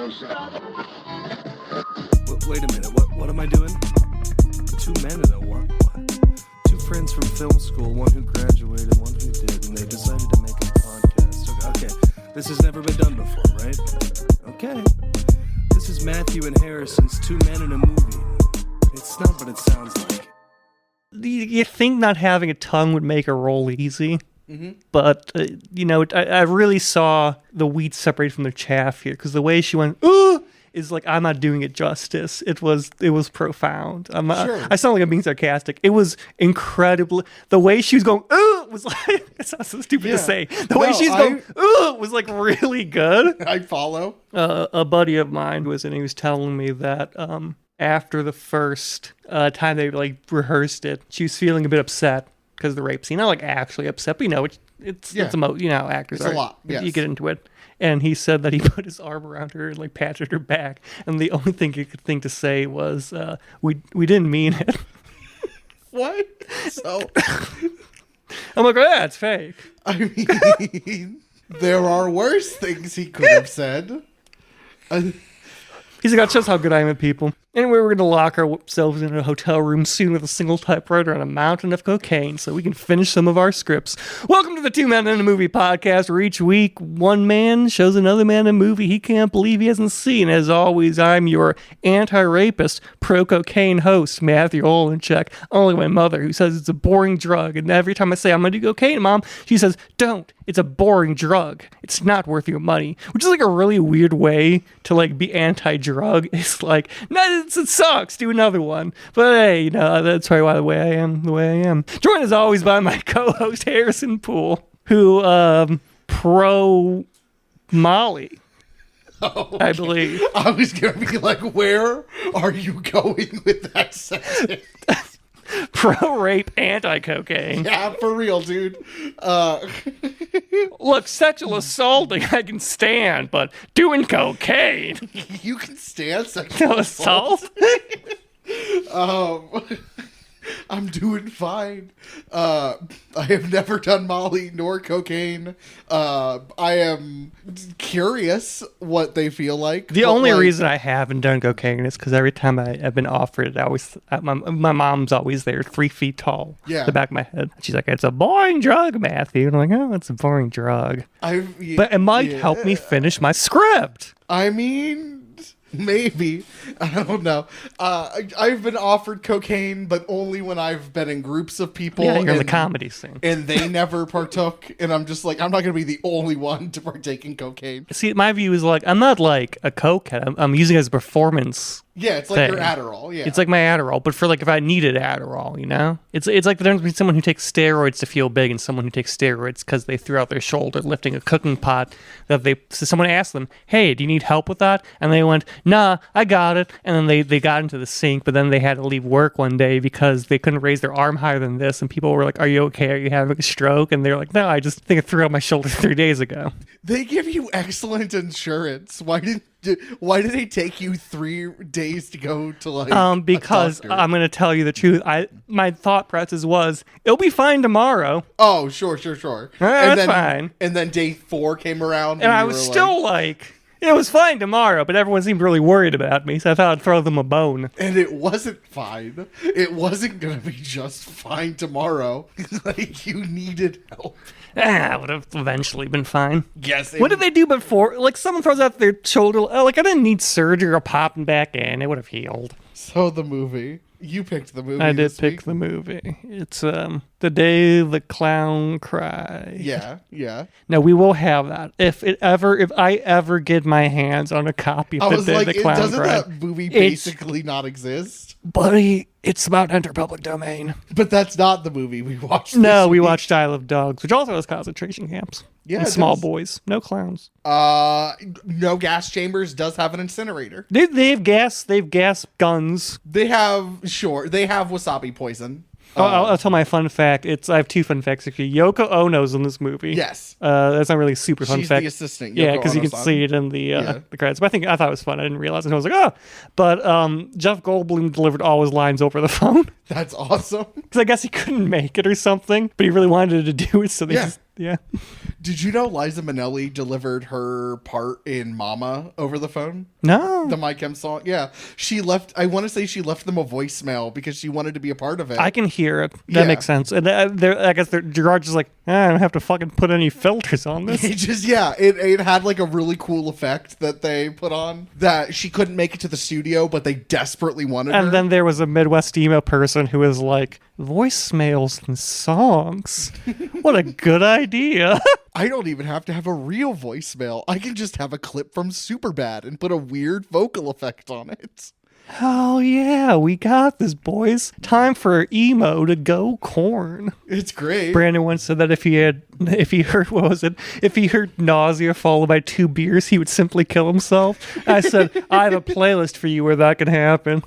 Wait a minute, what am I doing? Two men and a what? Two friends from film school, one who graduated, one who did, and they decided to make a podcast. Okay, this has never been done before, right? Okay. This is Matthew and Harrison's Two Men in a Movie. It's not what it sounds like. You think not having a tongue would make a role easy? Mm-hmm. But, I really saw the wheat separate from the chaff here, because the way she went, ooh, is like, I'm not doing it justice. It was profound. Sure. I sound like I'm being sarcastic. It was incredible. The way she was going, ooh, was like, it sounds so stupid to say. The way she's going, ooh, was like really good. I follow. A buddy of mine he was telling me that, after the first time they rehearsed it, she was feeling a bit upset because of the rape scene. Not like actually upset, but it's actors it's are. A lot. Yes. You get into it. And he said that he put his arm around her and patted her back, and the only thing he could think to say was, "We didn't mean it." What? So I'm like, oh, yeah, it's fake. I mean, there are worse things he could have said. He's like, that shows how good I am at people. Anyway, we're going to lock ourselves in a hotel room soon with a single typewriter and a mountain of cocaine so we can finish some of our scripts. Welcome to the Two Men in a Movie podcast, where each week one man shows another man a movie he can't believe he hasn't seen. As always, I'm your anti-rapist, pro-cocaine host, Matthew Olenchek. Only my mother, who says it's a boring drug. And every time I say, I'm going to do cocaine, Mom, she says, don't. It's a boring drug. It's not worth your money. Which is a really weird way to be anti-drug. It's like, no, it sucks. Do another one. But hey, that's probably why the way I am. Joined as always by my co-host Harrison Poole, who pro Molly. Oh, okay. I believe. I was gonna be like, where are you going with that sentence? Pro rape, anti cocaine. Yeah, for real, dude. Look, sexual assaulting I can stand, but doing cocaine. You can stand sexual assault. I'm doing fine. I have never done Molly nor cocaine. I am curious what they feel like. The only reason I haven't done cocaine is because every time I've been offered it, my mom's always there, 3 feet tall. Yeah. The back of my head. She's like, it's a boring drug, Matthew. And I'm like, oh, it's a boring drug. But it might help me finish my script. I mean, maybe. I don't know. I've been offered cocaine, but only when I've been in groups of people. Yeah, you're in the comedy scene. And they never partook. And I'm just like, I'm not going to be the only one to partake in cocaine. See, my view is I'm not like a cokehead. I'm using it as a performance. Yeah, it's like your Adderall. Yeah, it's like my Adderall, but for if I needed Adderall, it's like the difference between someone who takes steroids to feel big and someone who takes steroids because they threw out their shoulder lifting a cooking pot. So someone asked them, "Hey, do you need help with that?" And they went, "Nah, I got it." And then they got into the sink, but then they had to leave work one day because they couldn't raise their arm higher than this, and people were like, "Are you okay? Are you having a stroke?" And they're like, "No, I just think I threw out my shoulder 3 days ago." They give you excellent insurance. Why did they take you 3 days to go to because I'm going to tell you the truth. My thought process was, it'll be fine tomorrow. Oh, sure. That's fine. And then day 4 came around. And I was still it was fine tomorrow, but everyone seemed really worried about me, so I thought I'd throw them a bone. And it wasn't fine. It wasn't going to be just fine tomorrow. You needed help. I would have eventually been fine. Yes. What did they do before? Someone throws out their shoulder. I didn't need surgery or popping back in. It would have healed. So the movie. You picked the movie. I did pick the movie. It's The Day the Clown Cried. Yeah. No, we will have that. If I ever get my hands on a copy of The Day the Clown doesn't Cried. That movie basically not exist? Buddy, it's about enter public domain. But that's not the movie we watched. No, we watched Isle of Dogs, which also has concentration camps. Yeah, and small boys. No clowns. No gas chambers. Does have an incinerator. They have gas. They have gas guns. They have wasabi poison. I'll tell my fun fact. I have 2 fun facts. Actually, Yoko Ono's in this movie. Yes. That's not really a super fun She's fact. the assistant. Yeah, because you can see it in the credits. But I thought it was fun. I didn't realize it. I was like, oh. But Jeff Goldblum delivered all his lines over the phone. That's awesome. Because I guess he couldn't make it or something, but he really wanted to do it, so they just Yeah. Did you know Liza Minnelli delivered her part in Mama over the phone? No. The My Chem song? Yeah. I want to say she left them a voicemail because she wanted to be a part of it. I can hear it. That Yeah. makes sense. And I guess Gerard's just like, I don't have to fucking put any filters on this. It had like a really cool effect that they put on that she couldn't make it to the studio, but they desperately wanted her. And then there was a Midwest emo person who was like, voicemails and songs. What a good idea. I don't even have to have a real voicemail. I can just have a clip from Superbad and put a weird vocal effect on it. Oh yeah, we got this, boys. Time for emo to go corn. It's great. Brandon once said that if he heard nausea followed by 2 beers, he would simply kill himself. I said, I have a playlist for you where that can happen.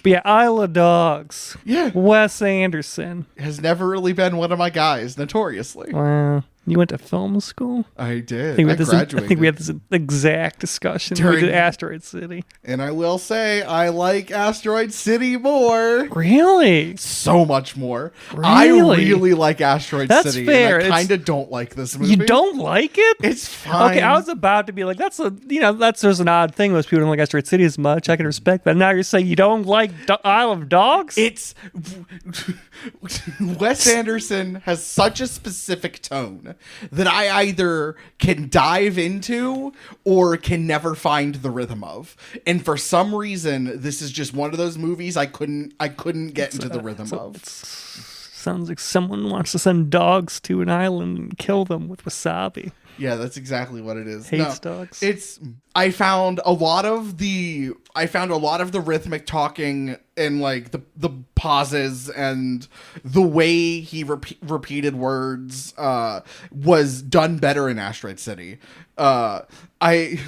But yeah, Isle of Dogs. Yeah. Wes Anderson. Has never really been one of my guys, notoriously. Wow. You went to film school? I did. I I graduated. think we had this exact discussion when we did Asteroid City. And I will say, I like Asteroid City more. Really? So much more. Really? I really like Asteroid That's City. fair. And I kind of don't like this movie. You don't like it? It's fine. Okay, I was about to be like, that's there's an odd thing. Most people don't like Asteroid City as much. I can respect that. Now you're saying you don't like Isle of Dogs? It's Wes Anderson has such a specific tone that I either can dive into or can never find the rhythm of. And for some reason, this is just one of those movies I couldn't get into the rhythm of. Sounds like someone wants to send dogs to an island and kill them with wasabi. Yeah, that's exactly what it is. Hates dogs. I found a lot of the rhythmic talking and like the pauses and the way he repeated words was done better in Asteroid City. I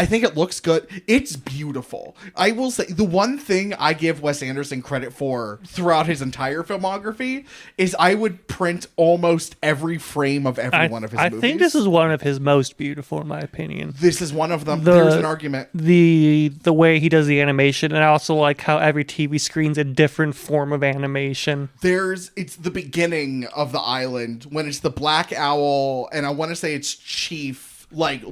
think it looks good. It's beautiful. I will say the one thing I give Wes Anderson credit for throughout his entire filmography is I would print almost every frame of every one of his movies. I think this is one of his most beautiful, in my opinion. This is one of them. There's an argument. The way he does the animation, and I also like how every TV screen's a different form of animation. It's the beginning of the island when it's the black owl, and I want to say it's Chief like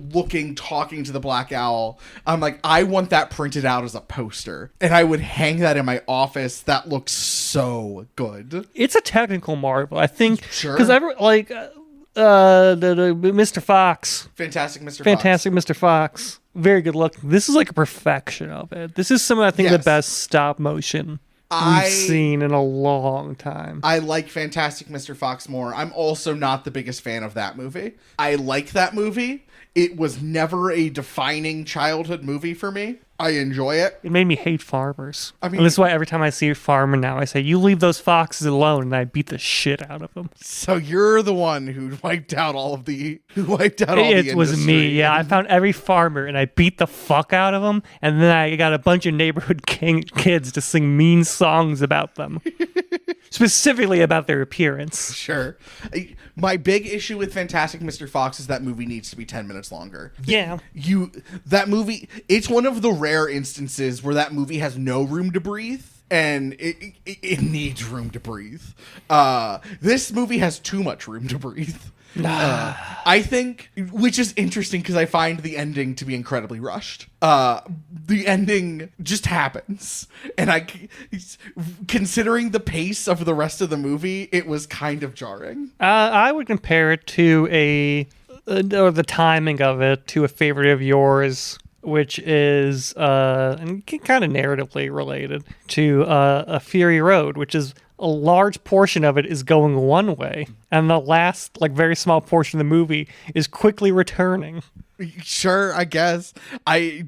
talking to the black owl. I'm like, I want that printed out as a poster, and I would hang that in my office. That looks so good. It's a technical marvel, I think. Sure. Because the Mr. Fox. Fantastic Mr. Fox. Very good look. This is like a perfection of it. This is some of, I think, the best stop motion we've seen in a long time. I like Fantastic Mr. Fox more. I'm also not the biggest fan of that movie. I like that movie. It was never a defining childhood movie for me. I enjoy it. It made me hate farmers. I mean, and this is why every time I see a farmer now, I say, you leave those foxes alone, and I beat the shit out of them. So you're the one who wiped out all the It was me, yeah. I found every farmer, and I beat the fuck out of them, and then I got a bunch of neighborhood kids to sing mean songs about them. Specifically about their appearance. Sure. My big issue with Fantastic Mr. Fox is that movie needs to be 10 minutes longer. Yeah. That movie, it's one of the rare instances where that movie has no room to breathe, and it needs room to breathe. This movie has too much room to breathe. I think, which is interesting because I find the ending to be incredibly rushed. The ending just happens, and considering the pace of the rest of the movie, it was kind of jarring. I would compare it to or the timing of it to a favorite of yours, which is and kind of narratively related to a Fury Road, which is a large portion of it is going one way, and the last, very small portion of the movie is quickly returning. Sure, I guess. Fury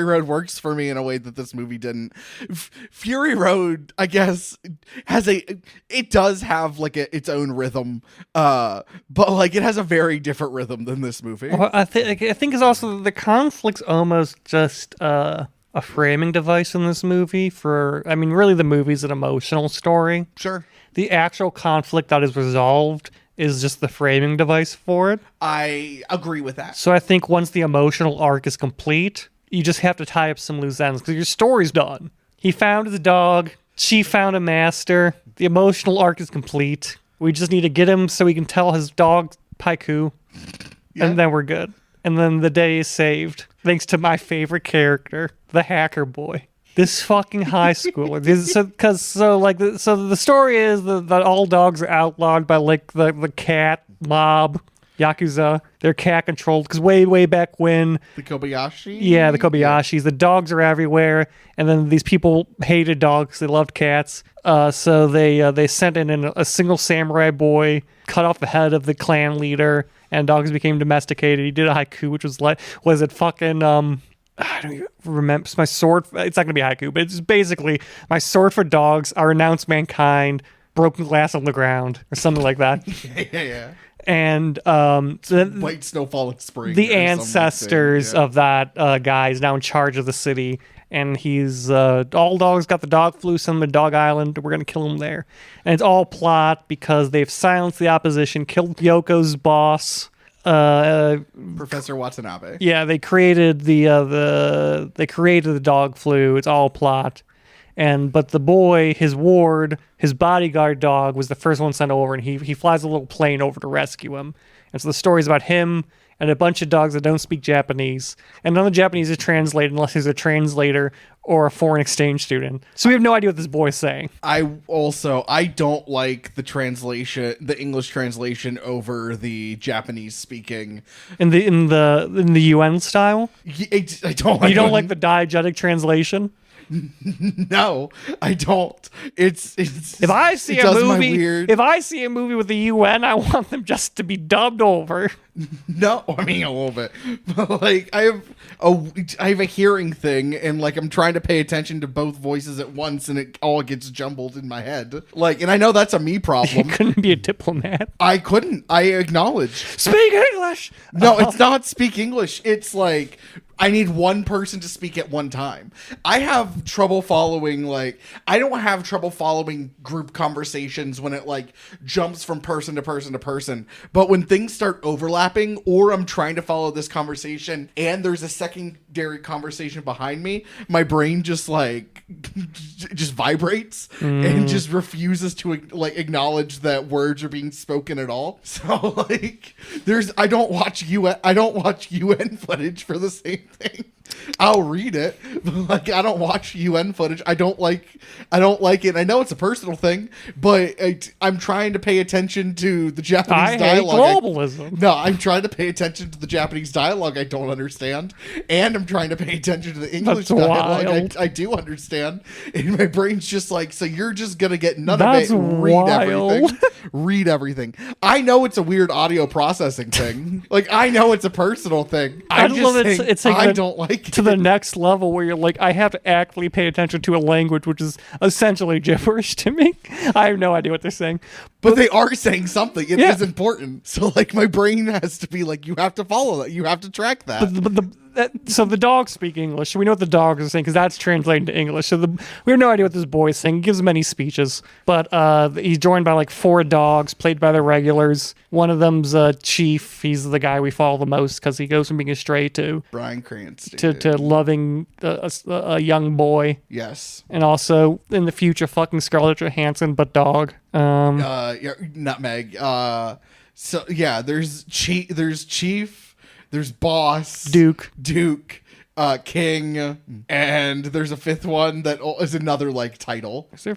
Road works for me in a way that this movie didn't. Fury Road, I guess, it does have its own rhythm, but it has a very different rhythm than this movie. Well, I think it's also the conflict's almost just a framing device in this movie really the movie's an emotional story. Sure. The actual conflict that is resolved is just the framing device for it. I agree with that. So I think once the emotional arc is complete, you just have to tie up some loose ends because your story's done. He found his dog. Chief found a master. The emotional arc is complete. We just need to get him so we can tell his dog haiku, and then we're good. And then the day is saved, thanks to my favorite character, the hacker boy. This fucking high schooler. So the story is that all dogs are outlawed by like the cat mob, Yakuza. They're cat controlled because way back when The Kobayashi? Yeah, the Kobayashis. The dogs are everywhere, and then these people hated dogs. They loved cats. So they sent in a single samurai boy, cut off the head of the clan leader, and dogs became domesticated. He did a haiku, which was it fucking I don't even remember. My sword. It's not gonna be a haiku, but it's basically my sword for dogs. I renounce mankind. Broken glass on the ground, or something like that. Yeah. And so then White snowfall in spring. the ancestors of that guy is now in charge of the city, and he's all dogs got the dog flu. Send them to Dog Island. We're gonna kill him there, and it's all plot because they've silenced the opposition, killed Yoko's boss. Professor Watanabe. Yeah, they created the dog flu. It's all plot. But the boy, his ward, his bodyguard dog was the first one sent over, and he flies a little plane over to rescue him. And so the story's about him and a bunch of dogs that don't speak Japanese. And none of the Japanese is translated unless there's a translator or a foreign exchange student. So we have no idea what this boy's saying. I don't like the English translation over the Japanese speaking. In the UN style? I don't like You don't like the diegetic translation? No, I don't. If I see a movie with the UN, I want them just to be dubbed over. No, I mean a little bit. But like I have a hearing thing, and like I'm trying to pay attention to both voices at once, and it all gets jumbled in my head. Like, and I know that's a me problem. You couldn't be a diplomat. I couldn't. I acknowledge. Speak English. No, it's not speak English. It's like I need one person to speak at one time. I have trouble following, I don't have trouble following group conversations when it like jumps from person to person to person. But when things start overlapping, or I'm trying to follow this conversation and there's a secondary conversation behind me, my brain just just vibrates and just refuses to acknowledge that words are being spoken at all. So I don't watch UN footage for the same thing. I'll read it, but I don't watch UN footage. I don't like it. I know it's a personal thing, but I'm trying to pay attention to the Japanese dialogue. I hate globalism. No, I'm trying to pay attention to the Japanese dialogue I don't understand, and I'm trying to pay attention to the English dialogue I do understand. And my brain's just so you're just gonna get none of it. Read everything. I know it's a weird audio processing thing. I know it's a personal thing. I don't like to the next level where you're I have to actively pay attention to a language which is essentially gibberish to me. I have no idea what they're saying. But they are saying something. It is important. So my brain has to be you have to follow that. You have to track that. So the dogs speak English. So we know what the dogs are saying because that's translated to English. So we have no idea what this boy is saying. He gives many speeches, but he's joined by 4 dogs played by the regulars. One of them's Chief. He's the guy we follow the most because he goes from being a stray to Bryan Cranston to loving a young boy. Yes, and also in the future, fucking Scarlett Johansson, but dog. Nutmeg. So yeah, there's Chief. There's Boss, Duke, King, and there's a 5th one that is another title. There's a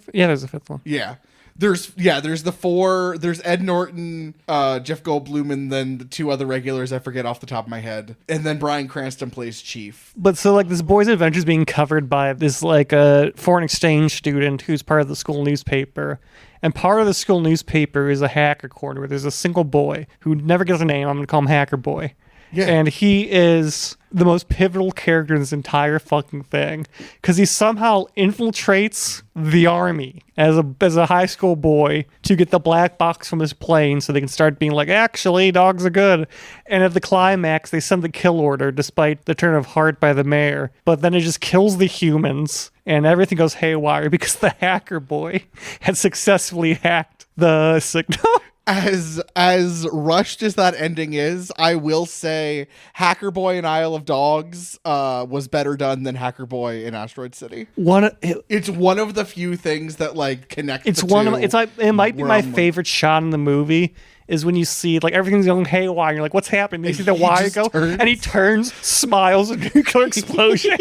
5th one. Yeah. There's the 4. There's Ed Norton, Jeff Goldblum, and then the 2 other regulars I forget off the top of my head. And then Bryan Cranston plays Chief. But so this boy's adventure is being covered by this a foreign exchange student who's part of the school newspaper. And part of the school newspaper is a hacker corner where there's a single boy who never gets a name. I'm going to call him Hacker Boy. Yeah. And he is the most pivotal character in this entire fucking thing because he somehow infiltrates the army as a high school boy to get the black box from his plane so they can start being actually, dogs are good. And at the climax, they send the kill order despite the turn of heart by the mayor. But then it just kills the humans and everything goes haywire because the hacker boy had successfully hacked the signal. As rushed as that ending is, I will say Hacker Boy in Isle of Dogs was better done than Hacker Boy in Asteroid City. It's one of the few things that like connect. It's the one two of it's like it might be where my I'm like- favorite shot in the movie is when you see like everything's going haywire. And you're like, what's happening? You see the he wire just go, turns. and he turns, smiles, a nuclear explosion.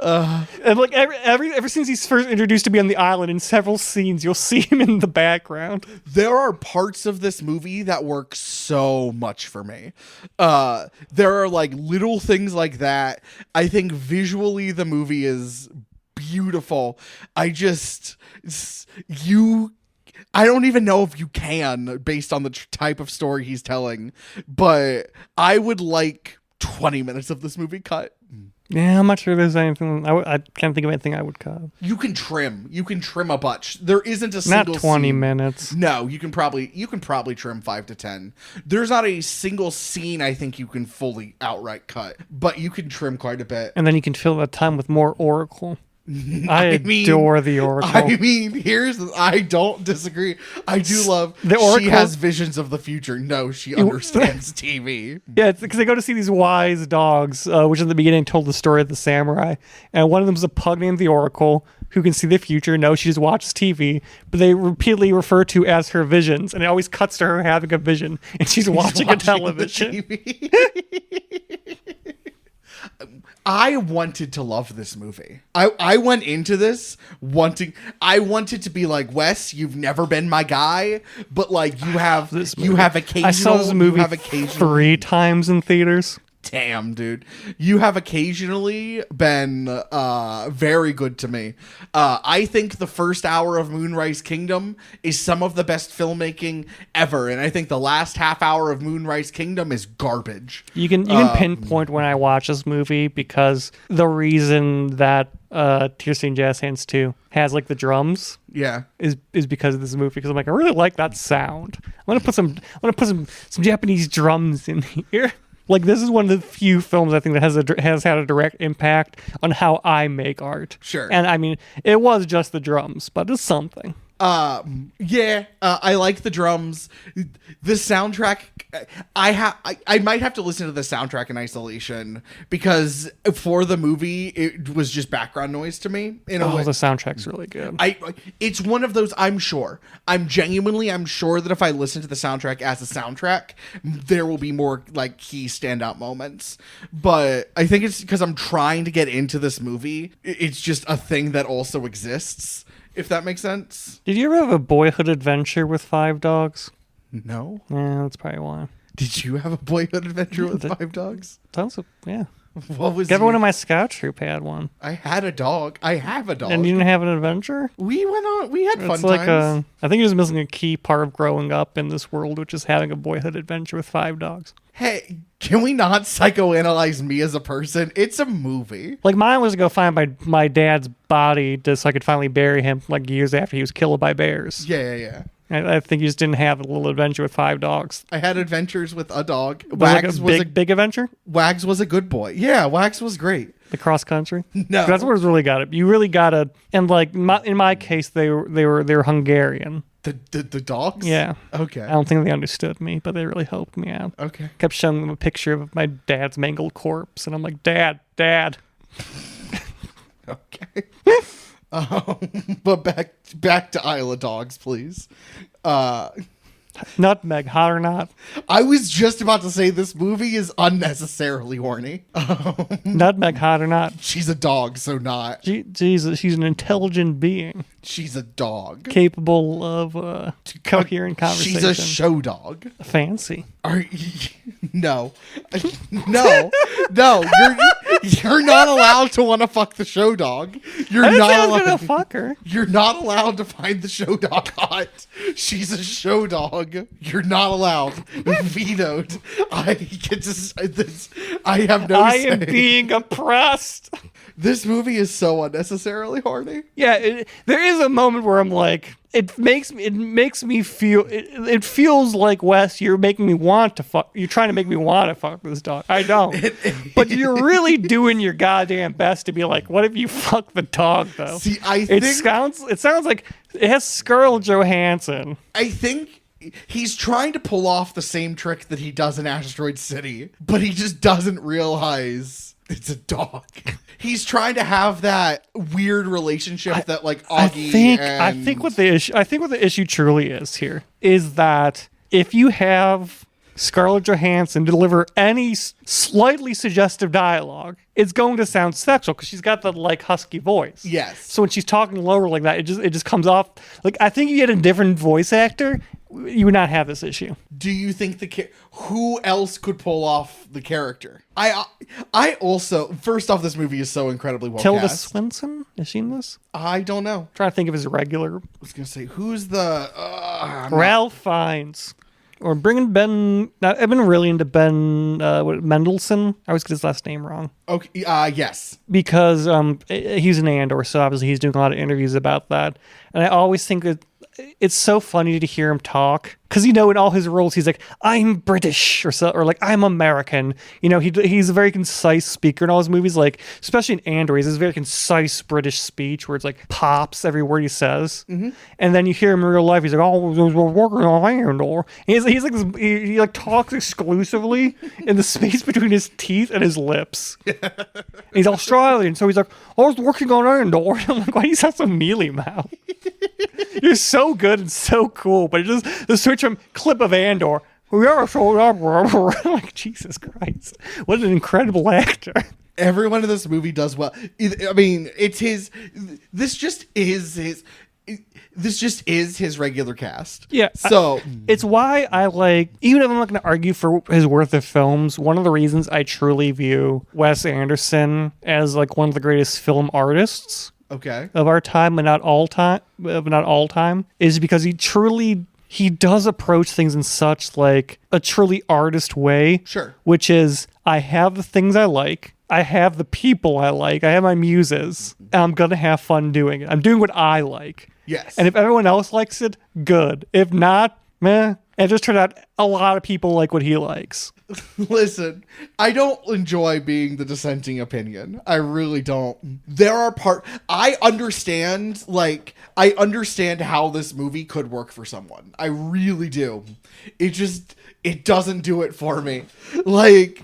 And like ever since he's first introduced to be on the island, in several scenes, you'll see him in the background. There are parts of this movie that work so much for me. There are like little things like that. I think visually the movie is beautiful. I don't even know if you can, based on the type of story he's telling, but I would like 20 minutes of this movie cut. Yeah, I'm not sure there's anything. I can't think of anything I would cut. You can trim a bunch. There isn't a single Not 20 scene. minutes. No, you can probably trim 5 to 10. There's not a single scene I think you can fully outright cut, but you can trim quite a bit. And then you can fill that time with more Oracle. I adore the Oracle. I mean, I don't disagree. I do love The Oracle- she has visions of the future. No, she understands TV. Yeah, it's because they go to see these wise dogs, which in the beginning told the story of the samurai. And one of them is a pug named the Oracle, who can see the future. No, she just watches TV, but they repeatedly refer to as her visions. And it always cuts to her having a vision, and she's watching a the television. TV. I wanted to love this movie. I went into this I wanted to be like, Wes, you've never been my guy, but like you have occasional. I saw this movie 3 times in theaters. Damn, dude. You have occasionally been very good to me. I think the first hour of Moonrise Kingdom is some of the best filmmaking ever, and I think the last half hour of Moonrise Kingdom is garbage. You can pinpoint when I watch this movie because the reason that Tears in Jazz Hands 2 has like the drums Yeah. is because of this movie, because I'm like, I really like that sound. I'm gonna put some Japanese drums in here. Like, this is one of the few films I think that has had a direct impact on how I make art. Sure. And I mean, it was just the drums, but it's something. I like the drums. The soundtrack, I might have to listen to the soundtrack in isolation because for the movie it was just background noise to me in a way. The soundtrack's really good. It's one of those. I'm sure that if I listen to the soundtrack as a soundtrack, there will be more like key standout moments. But I think it's because I'm trying to get into this movie. It's just a thing that also exists. If that makes sense. Did you ever have a boyhood adventure with 5 dogs? No. Yeah, that's probably why. Did you have a boyhood adventure with 5 dogs? Yeah. What was Everyone in my scout troop had one. I had a dog. I have a dog. And you didn't have an adventure? We went on. We had fun It's like times. I think he was missing a key part of growing up in this world, which is having a boyhood adventure with 5 dogs. Hey, can we not psychoanalyze me as a person? It's a movie. Like, mine was to go find my dad's body so I could finally bury him, like, years after he was killed by bears. Yeah. I think you just didn't have a little adventure with 5 dogs. I had adventures with a dog. Was it like a big adventure? Wags was a good boy. Yeah, Wags was great. The cross country? No. That's what it's really got. You really got to, and like, in my case, they were Hungarian. The dogs? Yeah. Okay. I don't think they understood me, but they really helped me out. Okay. Kept showing them a picture of my dad's mangled corpse, and I'm like, Dad. Okay. But back to Isle of Dogs, please. Nutmeg, hot or not? I was just about to say this movie is unnecessarily horny. Nutmeg, hot or not? She's a dog, so not. Jesus, she's an intelligent being, She's a dog. capable of coherent conversation. She's a show dog. Fancy. No. You're not allowed to want to fuck the show dog. You're I didn't not say I was allowed. gonna fuck her. You're not allowed to find the show dog hot. She's a show dog. You're not allowed. Vetoed. I get this. I have no I say. am being oppressed. This movie is so unnecessarily horny. Yeah, there is a moment where I'm like, it makes me feel it feels like, Wes, you're making me want to fuck. You're trying to make me want to fuck this dog. I don't, but you're really doing your goddamn best to be like, what if you fuck the dog though? See, it sounds like it has Scarlett Johansson. I think he's trying to pull off the same trick that he does in Asteroid City, but he just doesn't realize it's a dog. He's trying to have that weird relationship that like Augie I think what the issue truly is here is that if you have Scarlett Johansson deliver any slightly suggestive dialogue, it's going to sound sexual because she's got the like husky voice. Yes. So when she's talking lower like that, it just comes off like, I think you get a different voice actor, you would not have this issue. Do you think who else could pull off the character? I also, first off, this movie is so incredibly well Tilda cast. Swinton, is she in this? I don't know. I'm trying to think of his regular. I was gonna say who's the Ralph Fiennes. Or bringing Ben. I've been really into Ben Mendelsohn. I always get his last name wrong. Okay. Yes. Because he's an Andor, so obviously he's doing a lot of interviews about that. And I always think that it's so funny to hear him talk because, in all his roles, he's like, I'm British or like, I'm American. He's a very concise speaker in all his movies, like, especially in Andor, he's this very concise British speech where it's like pops every word he says. Mm-hmm. And then you hear him in real life, he's like, oh, we're working on Andor. And he's like, he like talks exclusively in the space between his teeth and his lips. And he's Australian, so he's like, I was working on Andor. I'm like, why do you sound so mealy mouth? You're so good and so cool, but it just the switch from clip of Andor. We are so like, Jesus Christ, what an incredible actor! Everyone in this movie does well. I mean, it's his. This just is his regular cast. Yeah. So it's why I like, even if I'm not going to argue for his worth of films, one of the reasons I truly view Wes Anderson as like one of the greatest film artists. Okay. Of our time, but not all time, is because he does approach things in such like a truly artist way. Sure. Which is, I have the things I like, I have the people I like, I have my muses, and I'm gonna have fun doing it. I'm doing what I like. Yes. And if everyone else likes it, good. If not, meh. And it just turned out a lot of people like what he likes. Listen, I don't enjoy being the dissenting opinion. I really don't. I understand how this movie could work for someone. I really do. It doesn't do it for me. Like,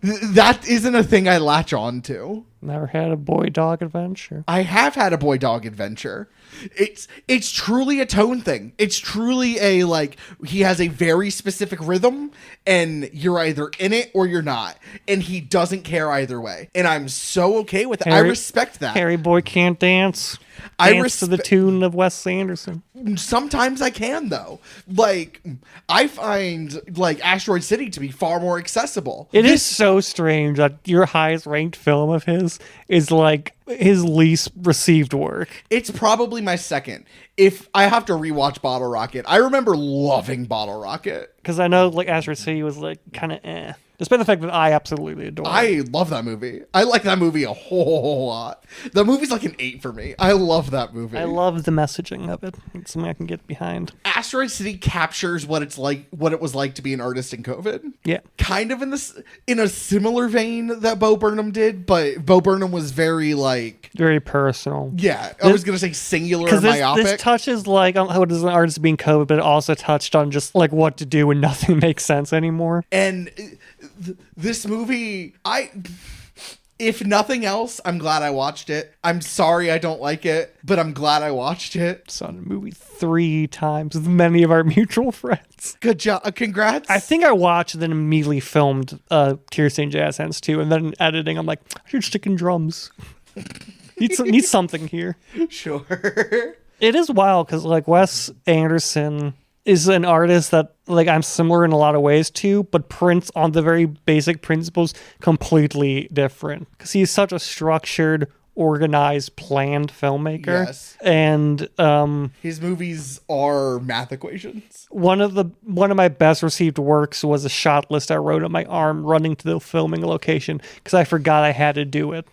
that isn't a thing I latch on to. Never had a boy-dog adventure. I have had a boy-dog adventure. It's truly a tone thing. It's truly a, like, he has a very specific rhythm, and you're either in it or you're not. And he doesn't care either way. And I'm so okay with it. I respect that. Harry Boy can't dance. Dance to the tune of Wes Anderson. Sometimes I can, though. Like, I find, like, Asteroid City to be far more accessible. It is so strange that your highest ranked film of his is, like, his least received work. It's probably my second. If I have to rewatch Bottle Rocket, I remember loving Bottle Rocket. Because I know, like, Asteroid City was, like, kind of eh. Despite the fact that I absolutely adore it. I love that movie. I like that movie a whole lot. The movie's like an 8 for me. I love that movie. I love the messaging of it. It's something I can get behind. Asteroid City captures what it was like to be an artist in COVID. Yeah. Kind of in a similar vein that Bo Burnham did, but Bo Burnham was very personal. Yeah. I was going to say singular and myopic. This touches like on how it is an artist being COVID, but it also touched on just like what to do when nothing makes sense anymore. And this movie, if nothing else, I'm glad I watched it. I'm sorry I don't like it, but I'm glad I watched it. Saw the movie 3 times with many of our mutual friends. Good job. Congrats. I think I watched and then immediately filmed Tears Stained Jazz Hands 2, and then in editing, I'm like, I should stick in drums. Need something here. Sure. It is wild because like Wes Anderson is an artist that like I'm similar in a lot of ways to, but prints on the very basic principles completely different because he's such a structured, organized, planned filmmaker. Yes. And his movies are math equations. One of my best received works was a shot list I wrote on my arm running to the filming location because I forgot I had to do it.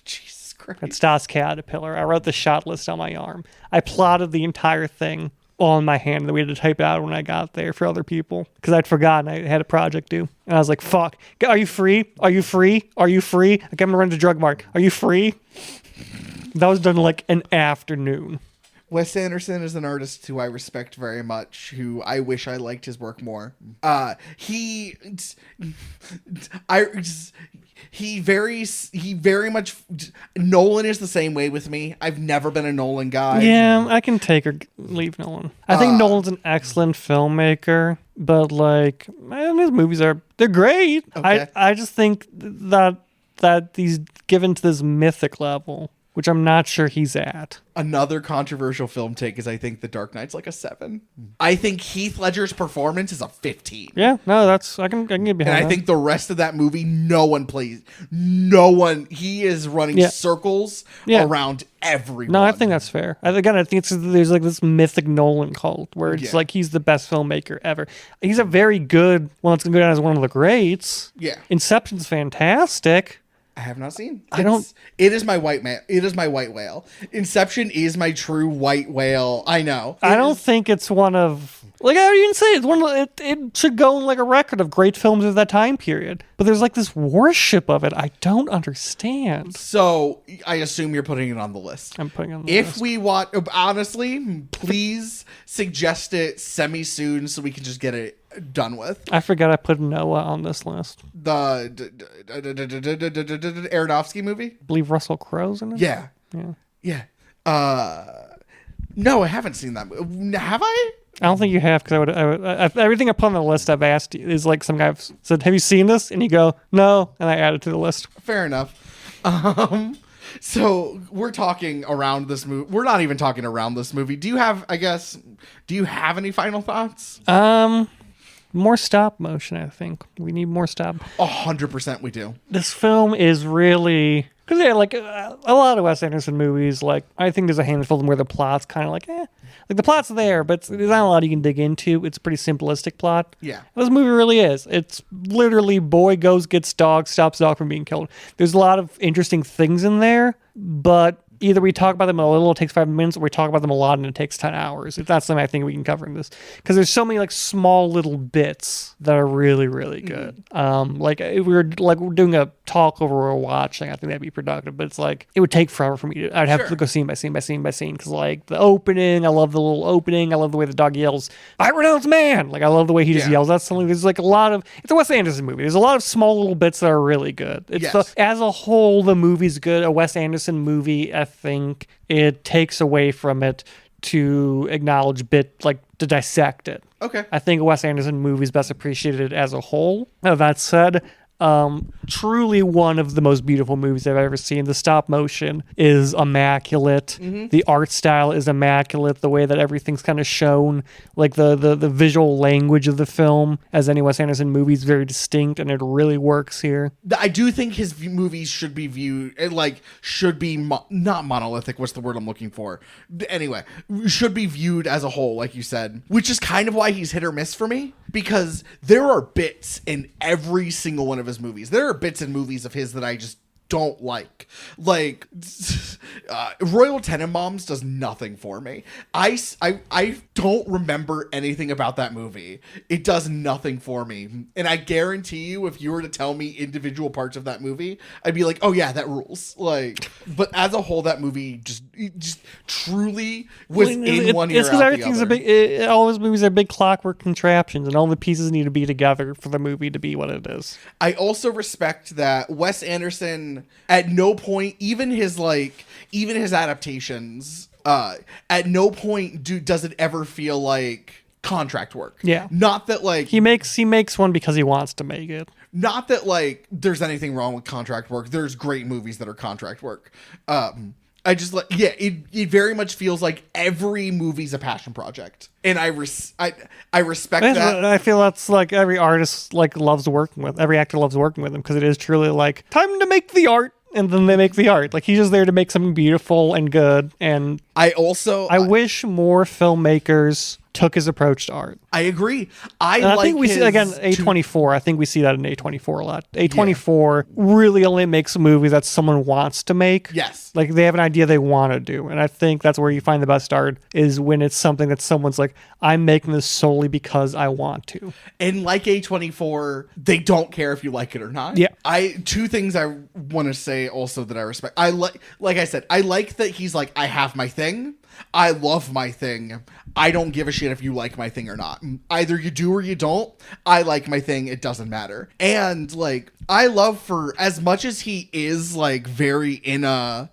Jesus Christ. great. It's Das Caterpillar. I wrote the shot list on my arm. I plotted the entire thing all in my hand, and we had to type it out when I got there for other people because I'd forgotten I had a project due. And I was like, fuck, are you free? Are you free? Are you free? Okay, I'm going to run to Drug Mart. Are you free? That was done in like an afternoon. Wes Anderson is an artist who I respect very much, who I wish I liked his work more. He very much, Nolan is the same way with me. I've never been a Nolan guy. Yeah, I can take or leave Nolan. I think Nolan's an excellent filmmaker, but like, man, his movies they're great. Okay. I just think that he's given to this mythic level, which I'm not sure he's at. Another controversial film take is I think The Dark Knight's like a 7. I think Heath Ledger's performance is a 15. Yeah, no, I can get behind And I that. think the rest of that movie, he is running circles around everyone. No, I think that's fair. I think there's like this mythic Nolan cult where it's like he's the best filmmaker ever. He's a very good, well, it's going to go down as one of the greats. Yeah. Inception's fantastic. I have not seen. It is my white whale. Inception is my true white whale. I know. I don't think it's one of, like, I would even say it's one of, it should go in like a record of great films of that time period. But there's like this worship of it I don't understand. So I assume you're putting it on the list. I'm putting it on the list. If we watch, honestly, please suggest it semi-soon so we can just get it done with. I forgot I put Noah on this list. The Aronofsky movie? I believe Russell Crowe's in it? Yeah. No, I haven't seen that movie. Have I? I don't think you have, because everything I put on the list I've asked you is like some guy said, have you seen this? And you go, no. And I add it to the list. Fair enough. So we're talking around this movie. We're not even talking around this movie. Do you have any final thoughts? More stop motion, I think. We need more stop. 100% we do. This film is really... Because, yeah, like, a lot of Wes Anderson movies, like, I think there's a handful of them where the plot's kind of like, Like, the plot's there, but there's not a lot you can dig into. It's a pretty simplistic plot. Yeah. This movie really is. It's literally boy goes, gets dog, stops dog from being killed. There's a lot of interesting things in there, but either we talk about them a little, it takes 5 minutes, or we talk about them a lot and it takes 10 hours. If that's something I think we can cover in this. Because there's so many like small little bits that are really, really good. Like if we're doing a talk over or watching, I think that'd be productive. But it's like, it would take forever for me. I'd have to go scene by scene by scene by scene. Because like the opening, I love the little opening. I love the way the dog yells, I renounce man. Like I love the way he just yells. That's something, there's like a lot of, it's a Wes Anderson movie. There's a lot of small little bits that are really good. It's as a whole, the movie's good. A Wes Anderson movie, I think it takes away from it to acknowledge to dissect it. Okay. I think a Wes Anderson movie is best appreciated as a whole. That said, truly one of the most beautiful movies I've ever seen. The stop motion is immaculate. The art style is immaculate. The way that everything's kind of shown, like the visual language of the film, as any Wes Anderson movie, is very distinct, and it really works here. I do think his movies should be viewed not monolithic. What's the word I'm looking for? Anyway, should be viewed as a whole, like you said, which is kind of why he's hit or miss for me, because there are bits in every single one of his movies. There are bits in movies of his that I just don't like. Like Royal Tenenbaums does nothing for me. I don't remember anything about that movie. It does nothing for me. And I guarantee you, if you were to tell me individual parts of that movie, I'd be like, oh yeah, that rules. Like, but as a whole, that movie just truly was in one ear it's because out everything's the other. all his movies are big clockwork contraptions, and all the pieces need to be together for the movie to be what it is. I also respect that Wes Anderson, at no point, even his adaptations, at no point does it ever feel like contract work. Yeah. Not that like he makes one because he wants to make it. Not that like there's anything wrong with contract work. There's great movies that are contract work. I just like, it very much feels like every movie's a passion project, and I respect that. I feel that's like every artist loves working with, every actor loves working with him, because it is truly like time to make the art, and then they make the art. Like he's just there to make something beautiful and good. And I wish more filmmakers took his approach to art. I agree. And I think we see, again, A24. I think we see that in A24 a lot. A24 really only makes a movie that someone wants to make. Yes. Like, they have an idea they want to do. And I think that's where you find the best art, is when it's something that someone's like, I'm making this solely because I want to. And like A24, they don't care if you like it or not. Yeah. Two things I want to say also that I respect. Like I said, I like that he's like, I have my thing. I love my thing. I don't give a shit if you like my thing or not. Either you do or you don't. I like my thing. It doesn't matter. And like, I love, for as much as he is like very in a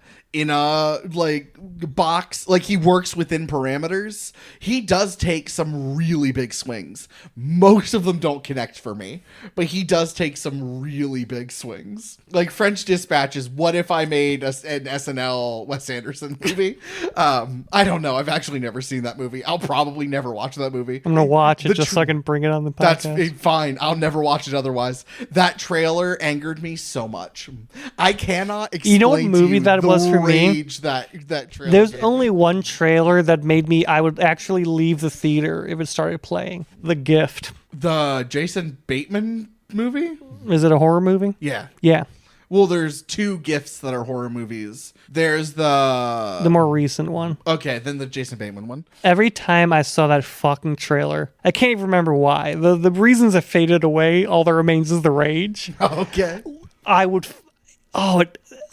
like box, like he works within parameters, he does take some really big swings. Most of them don't connect for me, but he does take some really big swings. Like French Dispatch is, what if I made an SNL Wes Anderson movie? I don't know. I've actually never seen that movie. I'll probably never watch that movie. I'm going to watch it so I can bring it on the podcast. That's fine. I'll never watch it otherwise. That trailer angered me so much. I cannot explain. You know what movie that was for me? That trailer. There's only one trailer that made me, I would actually leave the theater if it started playing. The Gift. The Jason Bateman movie? Is it a horror movie? Yeah. Yeah. Well, there's two Gifts that are horror movies. There's the more recent one. Okay, then the Jason Bateman one. Every time I saw that fucking trailer, I can't even remember why. The reasons have faded away. All that remains is the rage. Okay. I would...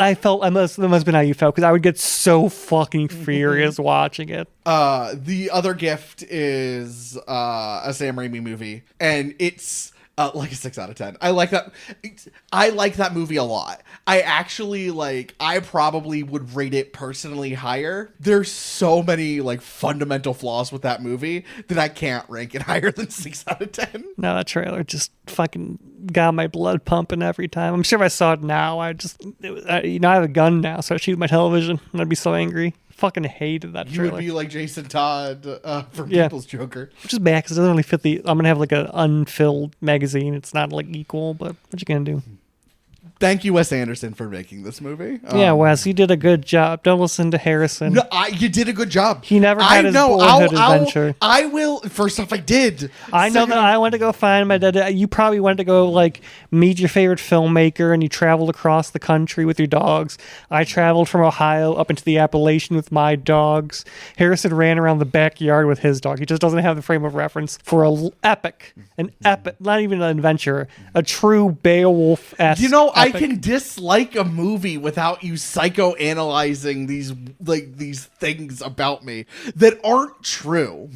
I felt, that must have been how you felt, because I would get so fucking furious watching it. The other Gift is a Sam Raimi movie, and it's like a 6 out of 10. I like that. I like that movie a lot. I probably would rate it personally higher. There's so many like fundamental flaws with that movie that I can't rank it higher than 6 out of 10. No, that trailer just fucking got my blood pumping every time. I'm sure if I saw it now, I have a gun now, so I'd shoot my television and I'd be so angry. Fucking hated that trailer. You would be like Jason Todd from People's Joker. Which is bad because it doesn't really fit I'm going to have like an unfilled magazine. It's not like equal, but what you going to do? Thank you, Wes Anderson, for making this movie. Yeah, Wes, you did a good job. Don't listen to Harrison. No, you did a good job. He never had his boyhood adventure. I will. First off, I did. I know that I went to go find my dad. You probably went to go like meet your favorite filmmaker, and you traveled across the country with your dogs. I traveled from Ohio up into the Appalachian with my dogs. Harrison ran around the backyard with his dog. He just doesn't have the frame of reference for an epic, not even an adventure, a true Beowulf-esque. You know, I can dislike a movie without you psychoanalyzing these things about me that aren't true.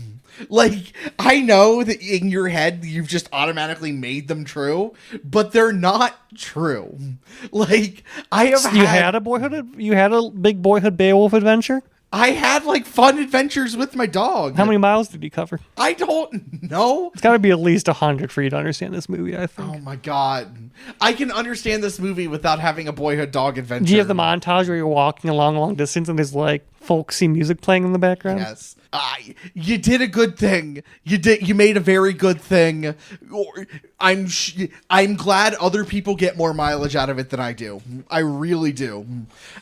Like, I know that in your head you've just automatically made them true, but they're not true. Like, you had a big boyhood Beowulf adventure? I had like fun adventures with my dog. How many miles did he cover? I don't know. It's got to be at least 100 for you to understand this movie, I think. Oh my god. I can understand this movie without having a boyhood dog adventure. Do you have the montage where you're walking along a long distance and there's like folksy music playing in the background? Yes. You did a good thing. You made a very good thing. I'm glad other people get more mileage out of it than I do. I really do.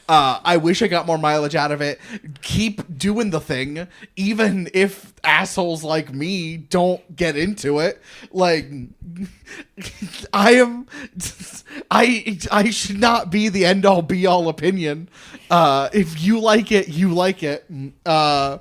I wish I got more mileage out of it. Keep doing the thing, even if assholes like me don't get into it. Like, I should not be the end all be all opinion. If you like it, you like it.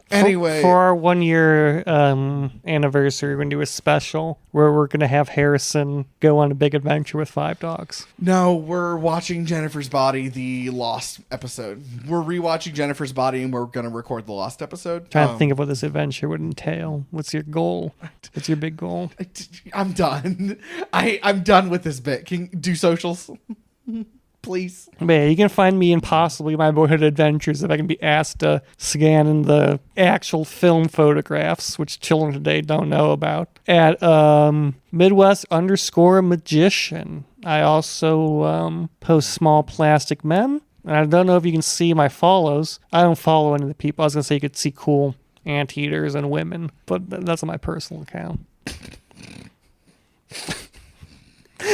Anyway, for our 1 year anniversary, we're gonna do a special where we're gonna have Harrison go on a big adventure with 5 dogs. No, we're watching Jennifer's Body, the Lost episode. We're rewatching Jennifer's Body, and we're gonna record the Lost episode. Trying to think of what this adventure would entail. What's your goal? What's your big goal? I'm done. I'm done with this bit. Can you do socials? Please. But yeah, you can find me in possibly my boyhood adventures if I can be asked to scan in the actual film photographs, which children today don't know about, at Midwest_magician. I also post small plastic men. And I don't know if you can see my follows. I don't follow any of the people. I was going to say you could see cool anteaters and women, but that's on my personal account.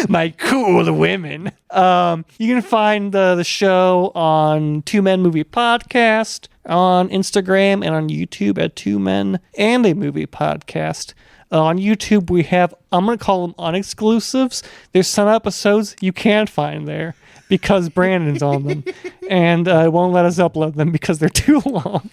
My cool women. You can find the show on Two Men Movie Podcast on Instagram and on YouTube at Two Men and a Movie Podcast. On YouTube, we have, I'm going to call them unexclusives. There's some episodes you can't find there because Brandon's on them and won't let us upload them because they're too long.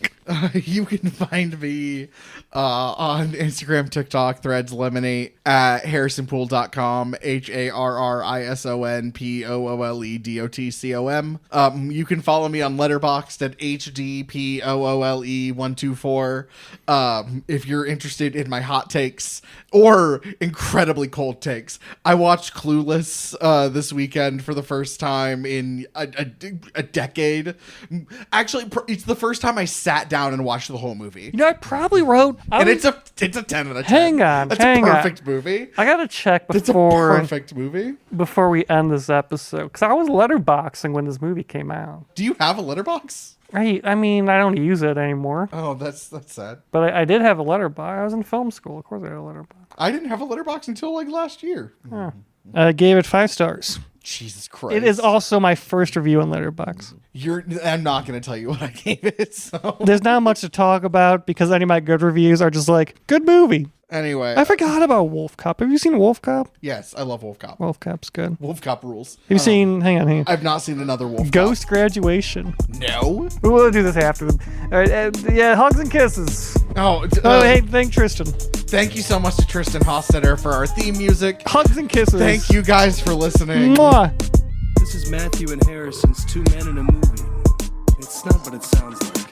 You can find me on Instagram, TikTok, Threads, Lemonade, at harrisonpool.com, HARRISONPOOLEDOTCOM. You can follow me on Letterboxd at HDPOOLE124. If you're interested in my hot takes or incredibly cold takes, I watched Clueless this weekend for the first time in a decade. Actually, it's the first time I sat down and watched the whole movie. You know, I probably wrote... It's a 10 out of 10. Hang on. That's a perfect movie. I got to check It's a before... perfect movie. Before we end this episode, because I was letterboxing when this movie came out. Do you have a letterbox? I mean, I don't use it anymore. Oh, that's sad. But I did have a letterbox. I was in film school. Of course I had a letterbox. I didn't have a letterbox until like last year. I gave it 5 stars. Jesus Christ. It is also my first review on Letterboxd. I'm not going to tell you what I gave it. So. There's not much to talk about because any of my good reviews are just like, good movie. Anyway. I forgot about Wolf Cop. Have you seen Wolf Cop? Yes, I love Wolf Cop. Wolf Cop's good. Wolf Cop rules. Have you seen, hang on. I've not seen another Wolf Ghost Cop. Graduation. No. We'll do this after them. All right, yeah, hugs and kisses. Hey, thank Tristan. Thank you so much to Tristan Hostetter for our theme music. Hugs and kisses. Thank you guys for listening. Mwah. This is Matthew and Harrison's Two Men in a Movie. It's not what it sounds like.